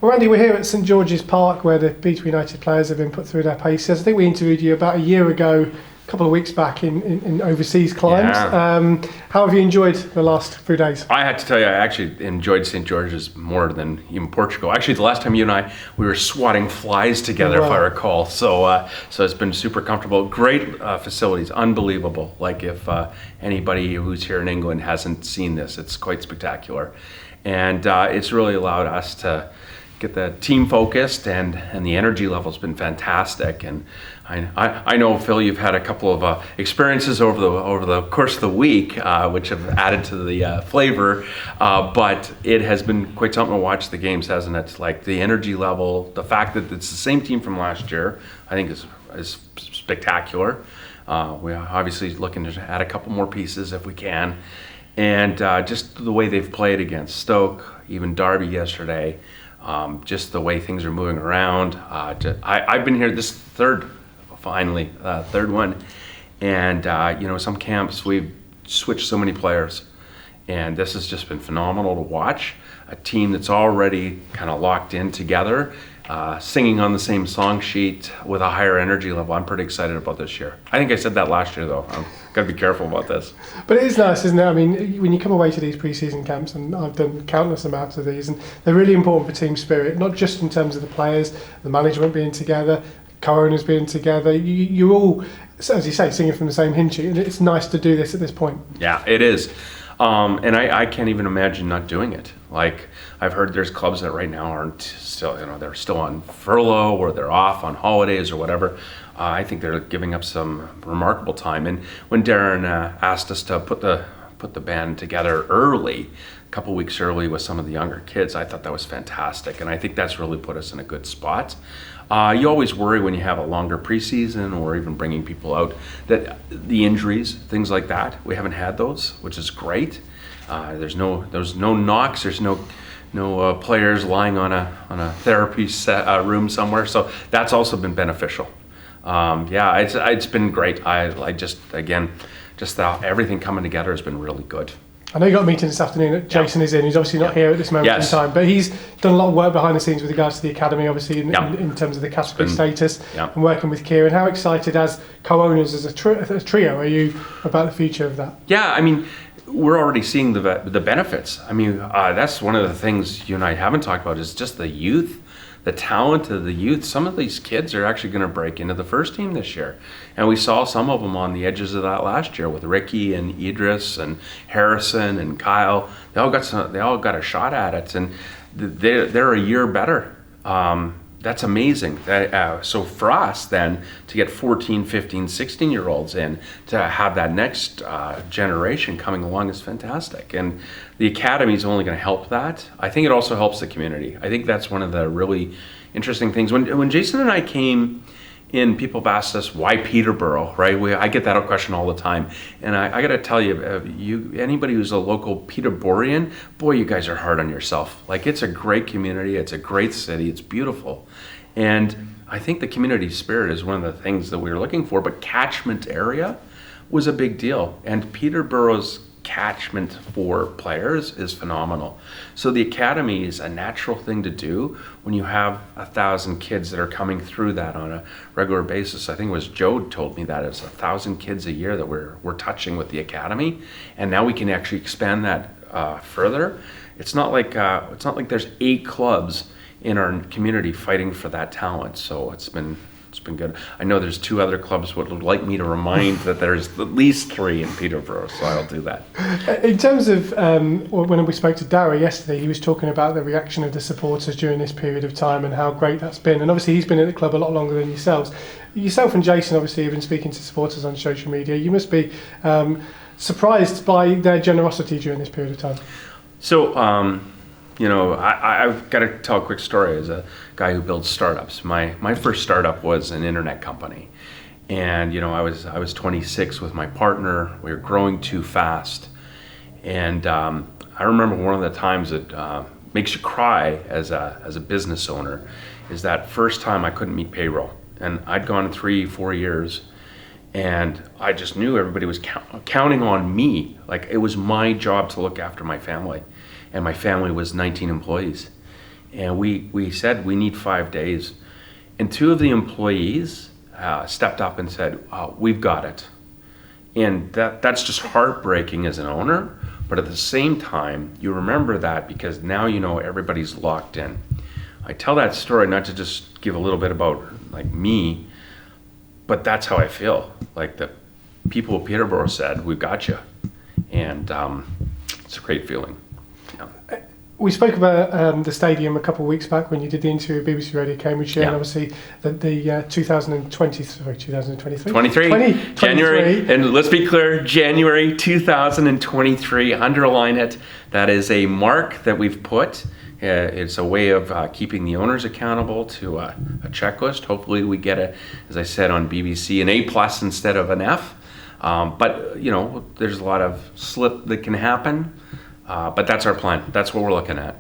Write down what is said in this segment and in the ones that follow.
Well, Randy, we're here at St George's Park where the Peterborough United players have been put through their paces. I think we interviewed you about a year ago, a couple of weeks back in overseas climbs. Yeah. How have you enjoyed the last few days? I had to tell you, I actually enjoyed St. George's more than even Portugal. Actually, the last time you and I, we were swatting flies together, if I recall. So it's been super comfortable. Great facilities, unbelievable. Like if anybody who's here in England hasn't seen this, it's quite spectacular. And it's really allowed us to get the team focused, and the energy level's been fantastic. And I know, Phil, you've had a couple of experiences over the course of the week, which have added to the flavor. But it has been quite something to watch the games, hasn't it? Like the energy level, the fact that it's the same team from last year, I think is spectacular. We're obviously looking to add a couple more pieces if we can, and just the way they've played against Stoke, even Derby yesterday. Just the way things are moving around. I've been here this third one, and some camps we've switched so many players, and this has just been phenomenal to watch. A team that's already kind of locked in together, singing on the same song sheet with a higher energy level. I'm pretty excited about this year. I think I said that last year, though. I've got to be careful about this. But it is nice, isn't it? I mean, when you come away to these pre-season camps, and I've done countless amounts of these, and they're really important for team spirit, not just in terms of the players, the management being together, co-owners being together. You're all, as you say, singing from the same hymn sheet, and it's nice to do this at this point. Yeah, it is. And I can't even imagine not doing it. Like, I've heard there's clubs that right now aren't still, they're still on furlough or they're off on holidays or whatever. I think they're giving up some remarkable time. And when Darren asked us to put the band together early, a couple weeks early with some of the younger kids, I thought that was fantastic. And I think that's really put us in a good spot. You always worry when you have a longer preseason or even bringing people out that the injuries, things like that, we haven't had those, which is great. There's no knocks. There's no players lying on a therapy room somewhere. So that's also been beneficial. It's been great. I just thought everything coming together has been really good. I know you got a meeting this afternoon that Jason is in. He's obviously not here at this moment in time, but he's done a lot of work behind the scenes with regards to the academy, obviously in terms of the category status and working with Kieran. How excited as co-owners, as a trio, are you about the future of that? Yeah, I mean, we're already seeing the benefits. I mean, that's one of the things you and I haven't talked about is just the youth, the talent of the youth. Some of these kids are actually going to break into the first team this year. And we saw some of them on the edges of that last year with Ricky and Idris and Harrison and Kyle. They all got a shot at it, and they're a year better. That's amazing. So for us then to get 14, 15, 16-year-olds in, to have that next generation coming along is fantastic. And the academy is only going to help that. I think it also helps the community. I think that's one of the really interesting things. When Jason and I came in, people have asked us, why Peterborough, right? I get that question all the time. And I got to tell you, anybody who's a local Peterboroughian, boy, you guys are hard on yourself. Like, it's a great community. It's a great city. It's beautiful. And I think the community spirit is one of the things that we were looking for. But catchment area was a big deal. And Peterborough's catchment for players is phenomenal. So the academy is a natural thing to do when you have 1,000 kids that are coming through that on a regular basis. I think it was Joe told me that it's 1,000 kids a year that we're touching with the academy, and now we can actually expand that further. It's not like there's 8 clubs in our community fighting for that talent. So it's been good. I know there's 2 other clubs would like me to remind that there's at least 3 in Peterborough, so I'll do that. In terms of when we spoke to Darry yesterday, he was talking about the reaction of the supporters during this period of time and how great that's been. And obviously he's been at the club a lot longer than yourselves. Yourself and Jason obviously have been speaking to supporters on social media. You must be surprised by their generosity during this period of time. So, I've got to tell a quick story as a guy who builds startups. My first startup was an internet company. And, I was 26 with my partner. We were growing too fast. And I remember one of the times that makes you cry as a business owner is that first time I couldn't meet payroll. And I'd gone 3-4 years, and I just knew everybody was counting on me. Like, it was my job to look after my family. And my family was 19 employees. And we said we need 5 days. And 2 of the employees stepped up and said, we've got it. And that's just heartbreaking as an owner. But at the same time, you remember that because now you know everybody's locked in. I tell that story not to just give a little bit about like me, but that's how I feel. Like the people of Peterborough said, we've got you. And it's a great feeling. Yeah. We spoke about the stadium a couple of weeks back when you did the interview with BBC Radio Cambridgeshire, and obviously the 2023, January, and let's be clear, January 2023, underline it. That is a mark that we've put. It's a way of keeping the owners accountable to a checklist. Hopefully we get as I said on BBC, an A+ instead of an F. But you know, there's a lot of slip that can happen. But that's our plan. That's what we're looking at.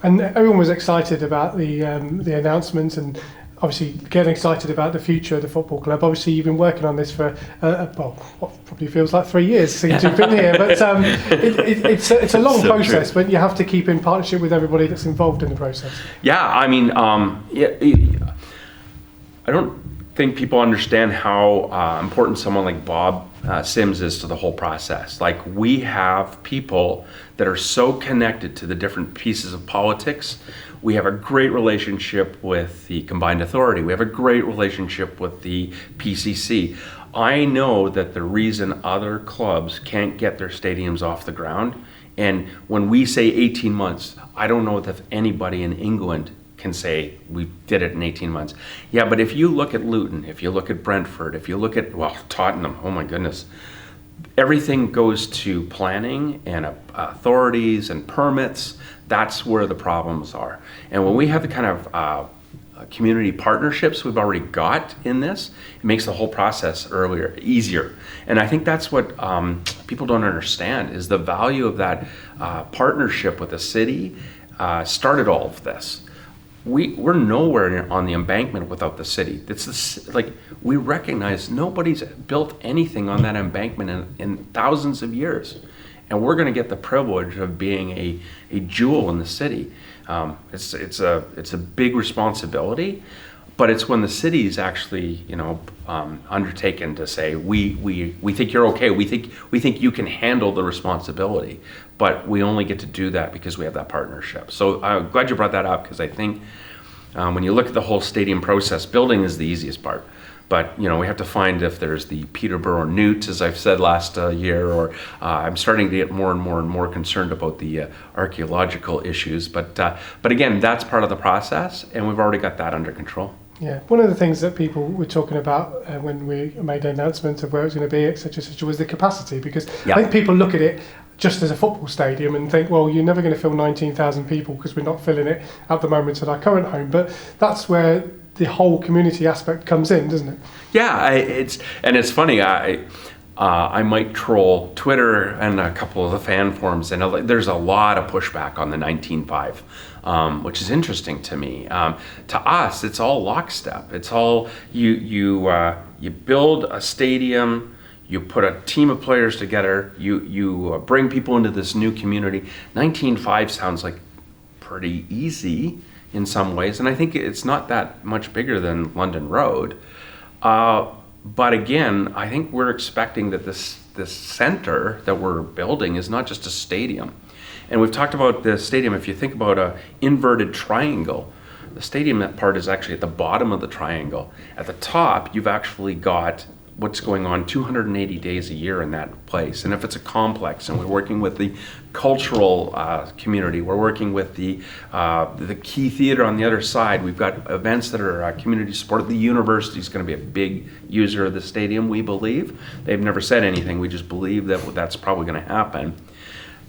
And everyone was excited about the announcements, and obviously getting excited about the future of the football club. Obviously, you've been working on this for what probably feels like 3 years since you've been here. But it's a long process, but you have to keep in partnership with everybody that's involved in the process. Yeah, I mean, I don't think people understand how important someone like Bob Sims is to the whole process. Like, we have people that are so connected to the different pieces of politics. We have a great relationship with the Combined Authority. We have a great relationship with the PCC. I know that the reason other clubs can't get their stadiums off the ground, and when we say 18 months, I don't know if anybody in England can say we did it in 18 months. Yeah, but if you look at Luton, if you look at Brentford, if you look at, Tottenham, oh my goodness, everything goes to planning and authorities and permits. That's where the problems are. And when we have the kind of community partnerships we've already got in this, it makes the whole process easier. And I think that's what people don't understand, is the value of that partnership with the city started all of this. We're nowhere on the embankment without the city. Like, we recognize nobody's built anything on that embankment in thousands of years, and we're going to get the privilege of being a jewel in the city. It's a big responsibility, but it's when the city's actually undertaken to say we think you're okay. We think you can handle the responsibility, but we only get to do that because we have that partnership. So I'm glad you brought that up, because I think when you look at the whole stadium process, building is the easiest part. But we have to find if there's the Peterborough newt, as I've said last year, or I'm starting to get more and more concerned about the archaeological issues. But again, that's part of the process, and we've already got that under control. Yeah, one of the things that people were talking about when we made the announcement of where it was going to be, etc., was the capacity, because I think people look at it just as a football stadium and think, well, you're never going to fill 19,000 people because we're not filling it at the moment at our current home. But that's where the whole community aspect comes in, doesn't it? Yeah, it's funny. I might troll Twitter and a couple of the fan forums, and there's a lot of pushback on the 19.5, which is interesting to me. To us, it's all lockstep. It's all you build a stadium, you put a team of players together, you bring people into this new community. 19.5 sounds like pretty easy in some ways, and I think it's not that much bigger than London Road. But again, I think we're expecting that this center that we're building is not just a stadium. And we've talked about the stadium. If you think about an inverted triangle, the stadium, that part is actually at the bottom of the triangle. At the top, you've actually got what's going on 280 days a year in that place. And if it's a complex, and we're working with the cultural community, we're working with the Key Theatre on the other side, we've got events that are community supported. The university is going to be a big user of the stadium, we believe. They've never said anything, we just believe that that's probably going to happen.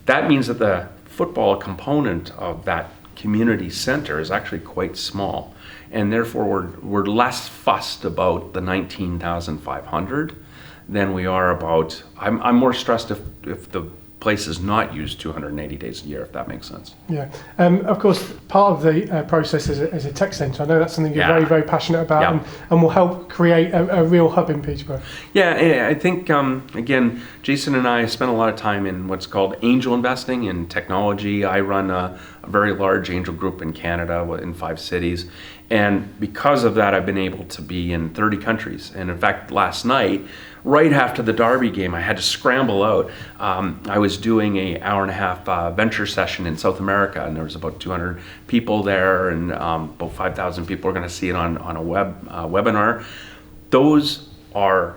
That means that the football component of that community center is actually quite small. And therefore, we're less fussed about the 19,500 than we are about. I'm more stressed if the place is not used 280 days a year, if that makes sense. Yeah. Of course, part of the process is a tech centre. I know that's something you're very, very passionate about, and will help create a real hub in Peterborough. Yeah, I think, again, Jason and I spent a lot of time in what's called angel investing in technology. I run a very large angel group in Canada in 5 cities. And because of that, I've been able to be in 30 countries. And in fact, last night, right after the Derby game, I had to scramble out. I was doing an hour-and-a-half venture session in South America, and there was about 200 people there, and about 5,000 people are going to see it on a webinar. Those are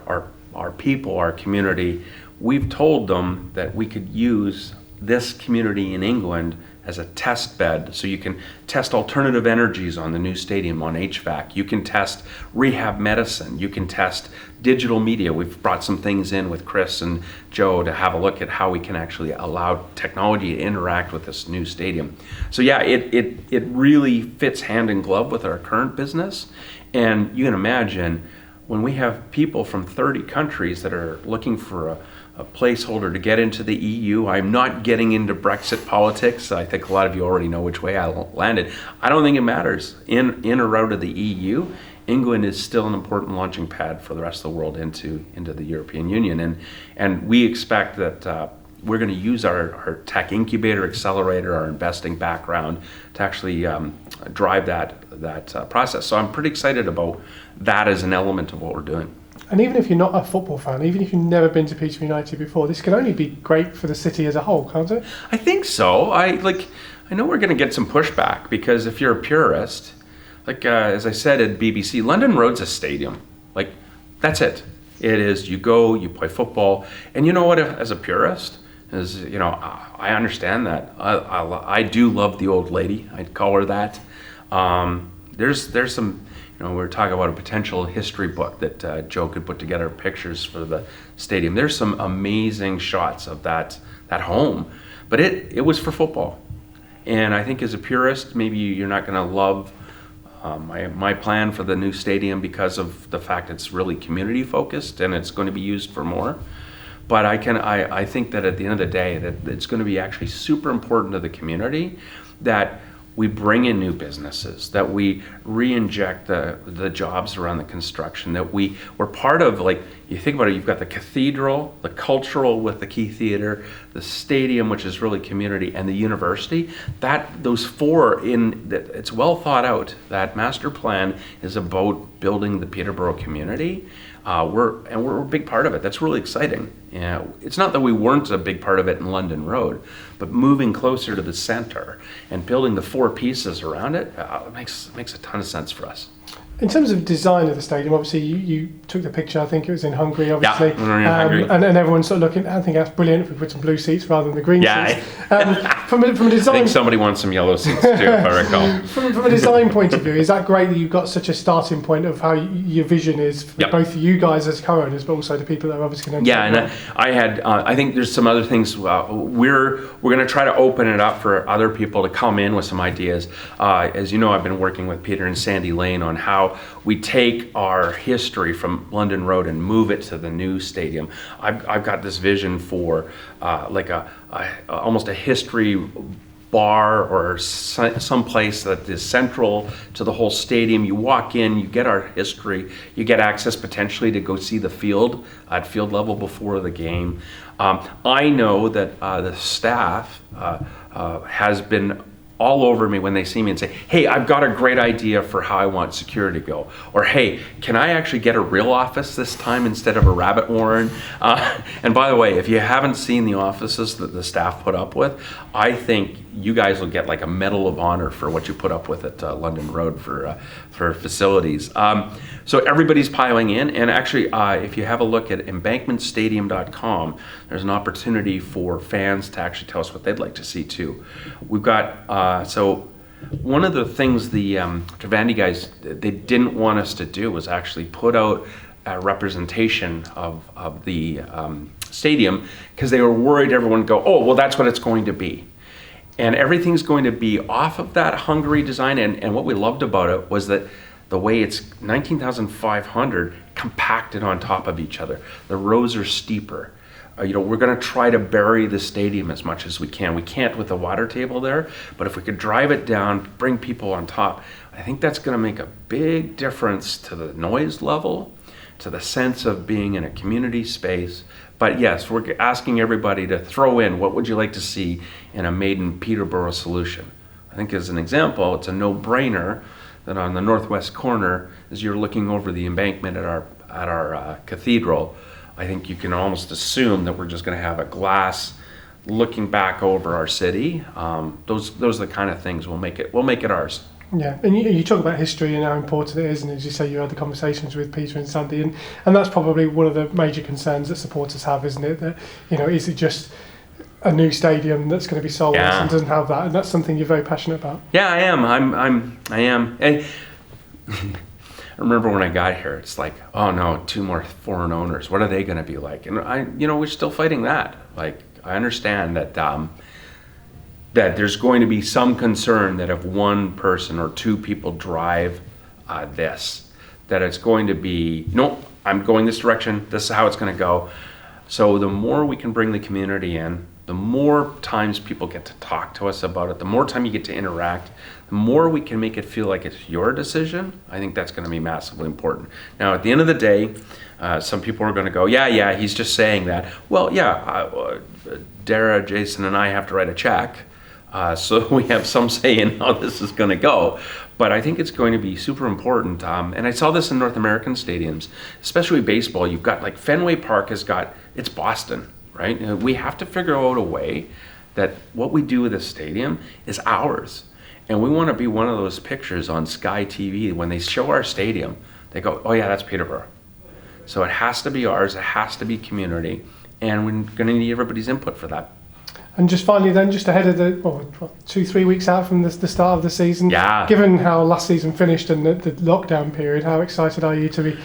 our people, our community. We've told them that we could use this community in England as a test bed, so you can test alternative energies on the new stadium, on HVAC. You can test rehab medicine. You can test digital media. We've brought some things in with Chris and Joe to have a look at how we can actually allow technology to interact with this new stadium. So yeah, it really fits hand in glove with our current business. And you can imagine when we have people from 30 countries that are looking for a placeholder to get into the EU. I'm not getting into Brexit politics. I think a lot of you already know which way I landed. I don't think it matters. In or out of the EU, England is still an important launching pad for the rest of the world into the European Union. And we expect that we're going to use our tech incubator, accelerator, our investing background to actually drive that process. So I'm pretty excited about that as an element of what we're doing. And even if you're not a football fan, even if you've never been to Peterborough United before, this can only be great for the city as a whole, can't it? I think so. I know we're going to get some pushback, because if you're a purist, as I said at BBC, London Road's a stadium. That's it. It is, you go, you play football, and you know what, as a purist, I understand that. I do love the old lady. I'd call her that. There's some, we were talking about a potential history book that Joe could put together pictures for the stadium. There's some amazing shots of that home, but it was for football. And I think as a purist, maybe you're not going to love my plan for the new stadium because of the fact it's really community focused and it's going to be used for more. But I think that at the end of the day, that it's going to be actually super important to the community that we bring in new businesses, that we re-inject the jobs around the construction, that we're part of, you think about it, you've got the cathedral, the cultural with the Key Theatre, the stadium, which is really community, and the university. Those four, it's well thought out. That master plan is about building the Peterborough community. We're a big part of it. That's really exciting. It's not that we weren't a big part of it in London Road, but moving closer to the center and building the four pieces around it makes a ton of sense for us. In terms of design of the stadium, obviously you took the picture, I think it was in Hungary, obviously. Yeah, we were in Hungary. And everyone's sort of looking, I think that's brilliant if we put some blue seats rather than the green seats. From a design... I think somebody wants some yellow seats too, if I recall. From a design point of view, is that great that you've got such a starting point of how your vision is for both you guys as co-owners, but also the people that are obviously going to... Yeah, and I think there's some other things. We're going to try to open it up for other people to come in with some ideas. As you know, I've been working with Peter and Sandy Lane on how we take our history from London Road and move it to the new stadium. I've got this vision for almost a history bar or some place that is central to the whole stadium. You walk in, you get our history, you get access potentially to go see the field at field level before the game. I know that the staff has been all over me when they see me and say, hey, I've got a great idea for how I want security to go. Or, hey, can I actually get a real office this time instead of a rabbit warren? And by the way, if you haven't seen the offices that the staff put up with, I think you guys will get a Medal of Honor for what you put up with at London Road for facilities. So everybody's piling in, and actually, if you have a look at embankmentstadium.com, there's an opportunity for fans to actually tell us what they'd like to see too. We've got, so one of the things the Trivandi guys, they didn't want us to do was actually put out a representation of the stadium, because they were worried everyone would go, oh, well, that's what it's going to be. And everything's going to be off of that Hungary design, and what we loved about it was that the way it's 19,500 compacted on top of each other. The rows are steeper. We're going to try to bury the stadium as much as we can. We can't with the water table there, but if we could drive it down, bring people on top, I think that's going to make a big difference to the noise level, to the sense of being in a community space. But yes, we're asking everybody to throw in, what would you like to see in a made in Peterborough solution? I think as an example, it's a no-brainer that on the northwest corner, as you're looking over the embankment at our cathedral, I think you can almost assume that we're just going to have a glass looking back over our city. Those are the kind of things we'll make it ours. Yeah, and you talk about history and how important it is, and as you say, you had the conversations with Peter and Sandy, and that's probably one of the major concerns that supporters have, isn't it? That, is it just a new stadium that's going to be sold and doesn't have that, and that's something you're very passionate about. Yeah, I am. I am. And I remember when I got here, it's like, oh no, 2 more foreign owners. What are they going to be like? And we're still fighting that. Like, I understand that that there's going to be some concern that if 1 person or 2 people drive that it's going to be, no, I'm going this direction. This is how it's going to go. So the more we can bring the community in, the more times people get to talk to us about it, the more time you get to interact, the more we can make it feel like it's your decision. I think that's going to be massively important. Now, at the end of the day, some people are going to go, yeah, he's just saying that. Well, yeah, Dara, Jason, and I have to write a check, so we have some say in how this is going to go. But I think it's going to be super important. And I saw this in North American stadiums, especially baseball. You've got, like, Fenway Park it's Boston. Right? We have to figure out a way that what we do with this stadium is ours. And we want to be one of those pictures on Sky TV. When they show our stadium, they go, oh yeah, that's Peterborough. So it has to be ours, it has to be community, and we're going to need everybody's input for that. And just finally then, just ahead of the 2-3 weeks out from the start of the season, given how last season finished and the lockdown period, how excited are you to be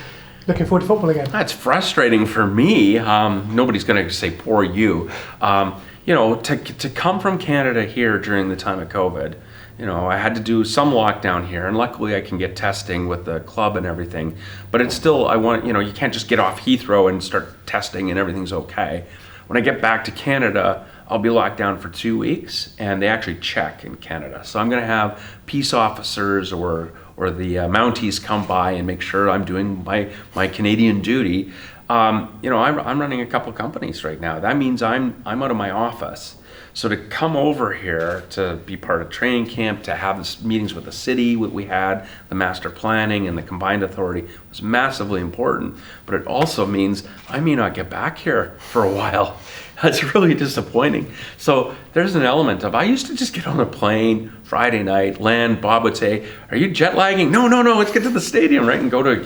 looking forward to football again? That's frustrating for me. Nobody's going to say poor you. To come from Canada here during the time of COVID, I had to do some lockdown here, and luckily I can get testing with the club and everything. But it's still, you can't just get off Heathrow and start testing and everything's okay. When I get back to Canada, I'll be locked down for 2 weeks, and they actually check in Canada. So I'm going to have peace officers or the Mounties come by and make sure I'm doing my Canadian duty. I'm running a couple companies right now. That means I'm out of my office. So to come over here to be part of training camp, to have this meetings with the city, what we had, the master planning and the combined authority was massively important. But it also means I may not get back here for a while. That's really disappointing. So there's an element of, I used to just get on a plane Friday night, land, Bob would say, are you jet lagging? No, let's get to the stadium, right? And go to a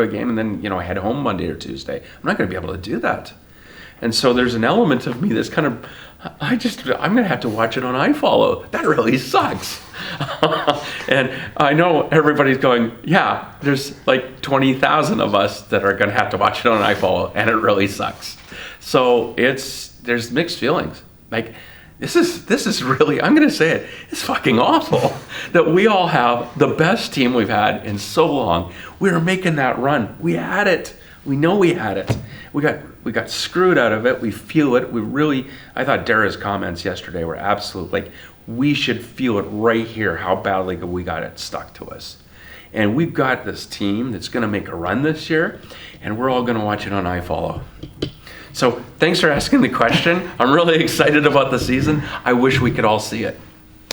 game and then, head home Monday or Tuesday. I'm not going to be able to do that. And so there's an element of me that's kind of, I'm going to have to watch it on iFollow. That really sucks. And I know everybody's going, yeah, there's like 20,000 of us that are going to have to watch it on iFollow, and it really sucks. So there's mixed feelings. Like, this is really, I'm going to say it, it's fucking awful that we all have the best team we've had in so long. We were making that run. We had it. We know we had it. We got screwed out of it. We feel it. I thought Dara's comments yesterday were absolute. Like, we should feel it right here, how badly we got it stuck to us. And we've got this team that's going to make a run this year, and we're all going to watch it on iFollow. So thanks for asking the question. I'm really excited about the season. I wish we could all see it.